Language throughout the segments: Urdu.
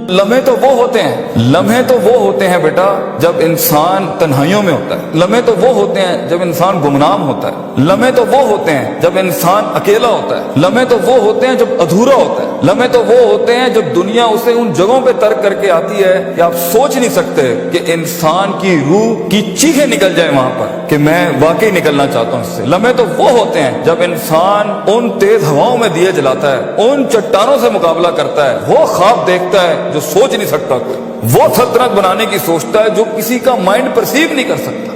لمحے تو وہ ہوتے ہیں بیٹا جب انسان تنہائیوں میں ہوتا ہے، لمحے تو وہ ہوتے ہیں جب انسان گمنام ہوتا ہے، لمحے تو وہ ہوتے ہیں جب انسان اکیلا ہوتا ہے، لمحے تو وہ ہوتے ہیں جب ادھورا ہوتا ہے، لمحے تو وہ ہوتے ہیں جب دنیا اسے ان جگہوں پہ ترک کر کے آتی ہے کہ آپ سوچ نہیں سکتے کہ انسان کی روح کی چیخیں نکل جائے وہاں پر کہ میں واقعی نکلنا چاہتا ہوں اس سے۔ لمحے تو وہ ہوتے ہیں جب انسان ان تیز ہواؤں میں دیے جلاتا ہے، ان چٹانوں سے مقابلہ کرتا ہے، وہ خواب دیکھتا ہے جو سوچ نہیں سکتا کوئی، وہ سلطنت بنانے کی سوچتا ہے جو کسی کا مائنڈ پرسیو نہیں کر سکتا،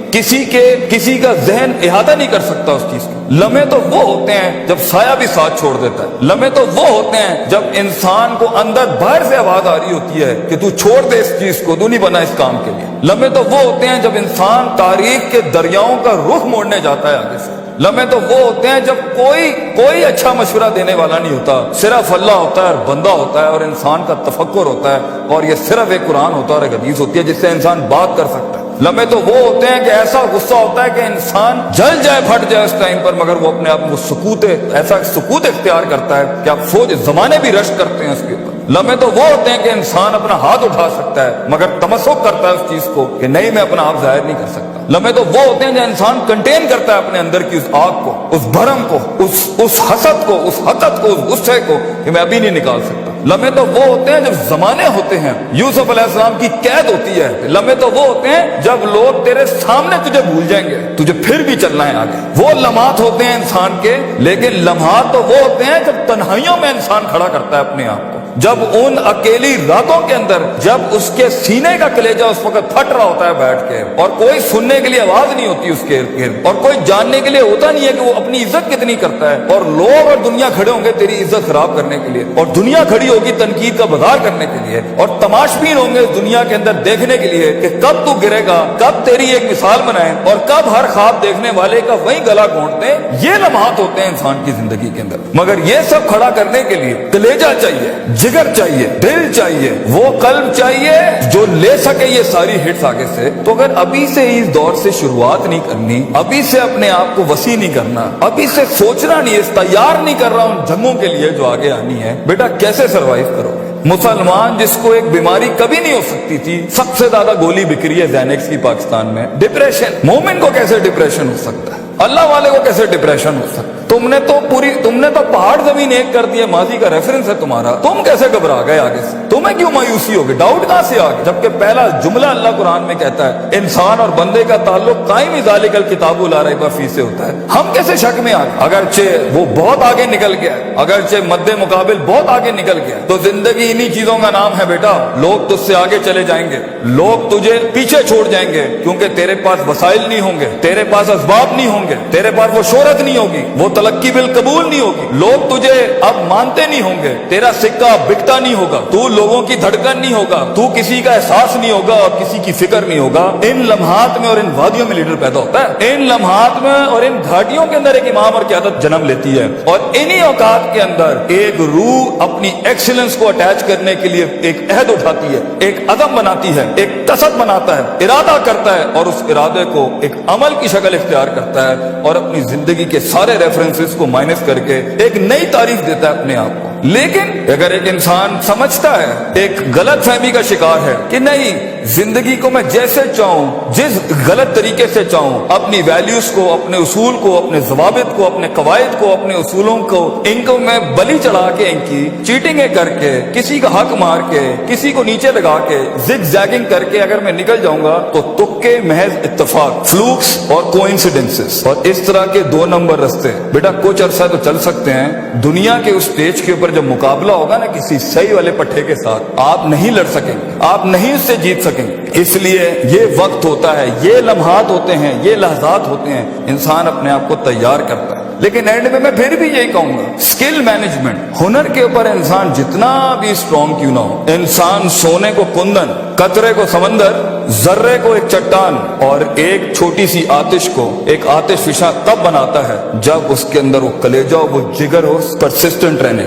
کسی کا ذہن احاطہ نہیں کر سکتا اس چیز کو۔ لمحے تو وہ ہوتے ہیں جب سایہ بھی ساتھ چھوڑ دیتا ہے، لمحے تو وہ ہوتے ہیں جب انسان کو اندر باہر سے آواز آ رہی ہوتی ہے کہ تو چھوڑ دے اس چیز کو، تو نہیں بنا اس کام کے لیے۔ لمحے تو وہ ہوتے ہیں جب انسان تاریخ کے دریاؤں کا رخ موڑنے جاتا ہے آگے سے۔ لمحے تو وہ ہوتے ہیں جب کوئی اچھا مشورہ دینے والا نہیں ہوتا، صرف اللہ ہوتا ہے اور بندہ ہوتا ہے اور انسان کا تفکر ہوتا ہے، اور یہ صرف ایک قرآن ہوتا ہے اور ایک حدیث ہوتی ہے جس سے انسان بات کر سکتا ہے۔ لمحے تو وہ ہوتے ہیں کہ ایسا غصہ ہوتا ہے کہ انسان جل جائے، پھٹ جائے اس ٹائم پر، مگر وہ اپنے آپ کو ایسا سکوت اختیار کرتا ہے کہ آپ فوج زمانے بھی رشک کرتے ہیں اس کے اوپر۔ لمحے تو وہ ہوتے ہیں کہ انسان اپنا ہاتھ اٹھا سکتا ہے مگر تمسک کرتا ہے اس چیز کو کہ نہیں، میں اپنا آپ ظاہر نہیں کر سکتا۔ لمحے تو وہ ہوتے ہیں جو انسان کنٹین کرتا ہے اپنے اندر کی اس آگ کو، اس بھرم کو، اس حسد کو، اس حقد کو، اس غصے کو کہ میں ابھی نہیں نکال سکتا۔ لمحے تو وہ ہوتے ہیں جب زمانے ہوتے ہیں، یوسف علیہ السلام کی قید ہوتی ہے۔ لمحے تو وہ ہوتے ہیں جب لوگ تیرے سامنے تجھے بھول جائیں گے، تجھے پھر بھی چلنا ہے آگے۔ وہ لمحات ہوتے ہیں انسان کے، لیکن لمحات تو وہ ہوتے ہیں جب تنہائیوں میں انسان کھڑا کرتا ہے اپنے آپ کو، جب ان اکیلی راتوں کے اندر، جب اس کے سینے کا کلیجہ اس وقت پھٹ رہا ہوتا ہے بیٹھ کے، اور کوئی سننے کے لیے آواز نہیں ہوتی اس کے ارد گرد، اور کوئی جاننے کے لیے ہوتا نہیں ہے کہ وہ اپنی عزت کتنی کرتا ہے، اور لوگ اور دنیا کھڑے ہوں گے تیری عزت خراب کرنے کے لیے، اور دنیا کھڑی ہوگی تنقید کا بازار کرنے کے لیے، اور تماشبین ہوں گے اس دنیا کے اندر دیکھنے کے لیے کہ کب تو گرے گا، کب تیری ایک مثال بنائیں، اور کب ہر خواب دیکھنے والے کا وہی گلا گھونٹ دیں۔ یہ لمحات ہوتے ہیں انسان کی زندگی کے اندر، مگر یہ سب کھڑا کرنے کے لیے کلیجہ چاہیے، جگر چاہیے، دل چاہیے، وہ قلب چاہیے جو لے سکے یہ ساری ہٹس آگے سے۔ تو اگر ابھی سے اس دور سے شروعات نہیں کرنی، ابھی سے اپنے آپ کو وسیع نہیں کرنا، ابھی سے سوچنا نہیں، اس تیار نہیں کر رہا ان جنگوں کے لیے جو آگے آنی ہے، بیٹا کیسے سروائیو کرو گے؟ مسلمان جس کو ایک بیماری کبھی نہیں ہو سکتی تھی، سب سے زیادہ گولی بک رہی ہے زینکس کی پاکستان میں، ڈپریشن۔ مومن کو کیسے ڈپریشن ہو سکتا ہے؟ اللہ والے کو کیسے ڈپریشن ہو سکتا ہے؟ تم نے تو پہاڑ زمین ایک کر دی ہے، ماضی کا ریفرنس ہے تمہارا، تم کیسے گھبرا گئے آگے سے؟ تمہیں کیوں مایوسی ہوگی؟ ڈاؤٹ کہاں سے آگے؟ جبکہ پہلا جملہ اللہ قرآن میں کہتا ہے انسان اور بندے کا تعلق قائم ذالک الکتاب لا ریب فیہ سے ہوتا ہے۔ ہم کیسے شک میں آگے؟ اگرچہ وہ بہت آگے نکل گیا ہے، اگرچہ مد مقابل بہت آگے نکل گیا، تو زندگی انہی چیزوں کا نام ہے بیٹا۔ لوگ تجھ سے آگے چلے جائیں گے، لوگ تجھے پیچھے چھوڑ جائیں گے، کیونکہ تیرے پاس وسائل نہیں ہوں گے، تیرے پاس اسباب نہیں ہوں گے، تیرے پاس وہ شہرت نہیں ہوگی، وہ تلقی بالقبول نہیں ہوگی، لوگ تجھے اب مانتے نہیں ہوں گے، تیرا سکہ بکتا نہیں ہوگا، تو لوگوں کی دھڑکن نہیں ہوگا، تو کسی کا احساس نہیں ہوگا اور کسی کی فکر نہیں ہوگا۔ ان لمحات میں اور ان وادیوں میں لیڈر پیدا ہوتا ہے، ان لمحات میں اور ان گھاٹیوں کے اندر ایک امام اور قیادت جنم لیتی ہے، اور انہی اوقات کے اندر ایک روح اپنی ایکسیلنس کو اٹیچ کرنے کے لیے ایک عہد اٹھاتی ہے، ایک عزم بناتی ہے، ایک قصد بناتا ہے، ارادہ کرتا ہے، اور اس ارادے کو ایک عمل کی شکل اختیار کرتا ہے، اور اپنی زندگی کے سارے ریفرنسز کو مائنس کر کے ایک نئی تعریف دیتا ہے اپنے آپ کو۔ لیکن اگر ایک انسان سمجھتا ہے، ایک غلط فہمی کا شکار ہے کہ نہیں، زندگی کو میں جیسے چاہوں، جس غلط طریقے سے چاہوں، اپنی ویلیوز کو، اپنے اصول کو، اپنے ضوابط کو، اپنے قواعد کو، اپنے اصولوں کو، ان کو میں بلی چڑھا کے، ان کی چیٹنگیں کر کے، کسی کا حق مار کے، کسی کو نیچے لگا کے، زگ زیگنگ کر کے اگر میں نکل جاؤں گا تو تکے، محض اتفاق، فلوکس اور کوئنسیڈنسز، اور اس طرح کے 2 نمبر رستے بیٹا کچھ عرصہ تو چل سکتے ہیں۔ دنیا کے اس سٹیج کے اوپر جب مقابلہ ہوگا نا کسی صحیح والے پٹھے کے ساتھ، آپ نہیں لڑ سکیں گے، آپ نہیں اس سے جیت سکیں گے۔ اس لیے یہ وقت ہوتا ہے، یہ لمحات ہوتے ہیں، یہ لحظات ہوتے ہیں، انسان اپنے آپ کو تیار کرتا ہے۔ لیکن اینڈ میں پھر بھی یہی کہوں گا، اسکل مینجمنٹ، ہنر کے اوپر انسان جتنا بھی اسٹرانگ کیوں نہ ہو، انسان سونے کو کندن، قطرے کو سمندر، ذرے کو ایک چٹان، اور ایک چھوٹی سی آتش کو ایک آتش فشاں تب بناتا ہے جب اس کے اندر وہ کلیجہ، وہ جگر ہو، پرسسٹنٹ رہنے،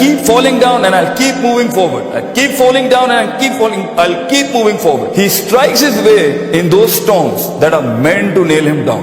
keep falling down and I'll keep moving forward. I'll keep falling down and I'll keep moving forward. He strikes his way in those storms that are meant to nail him down.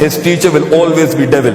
his teacher will always be devil.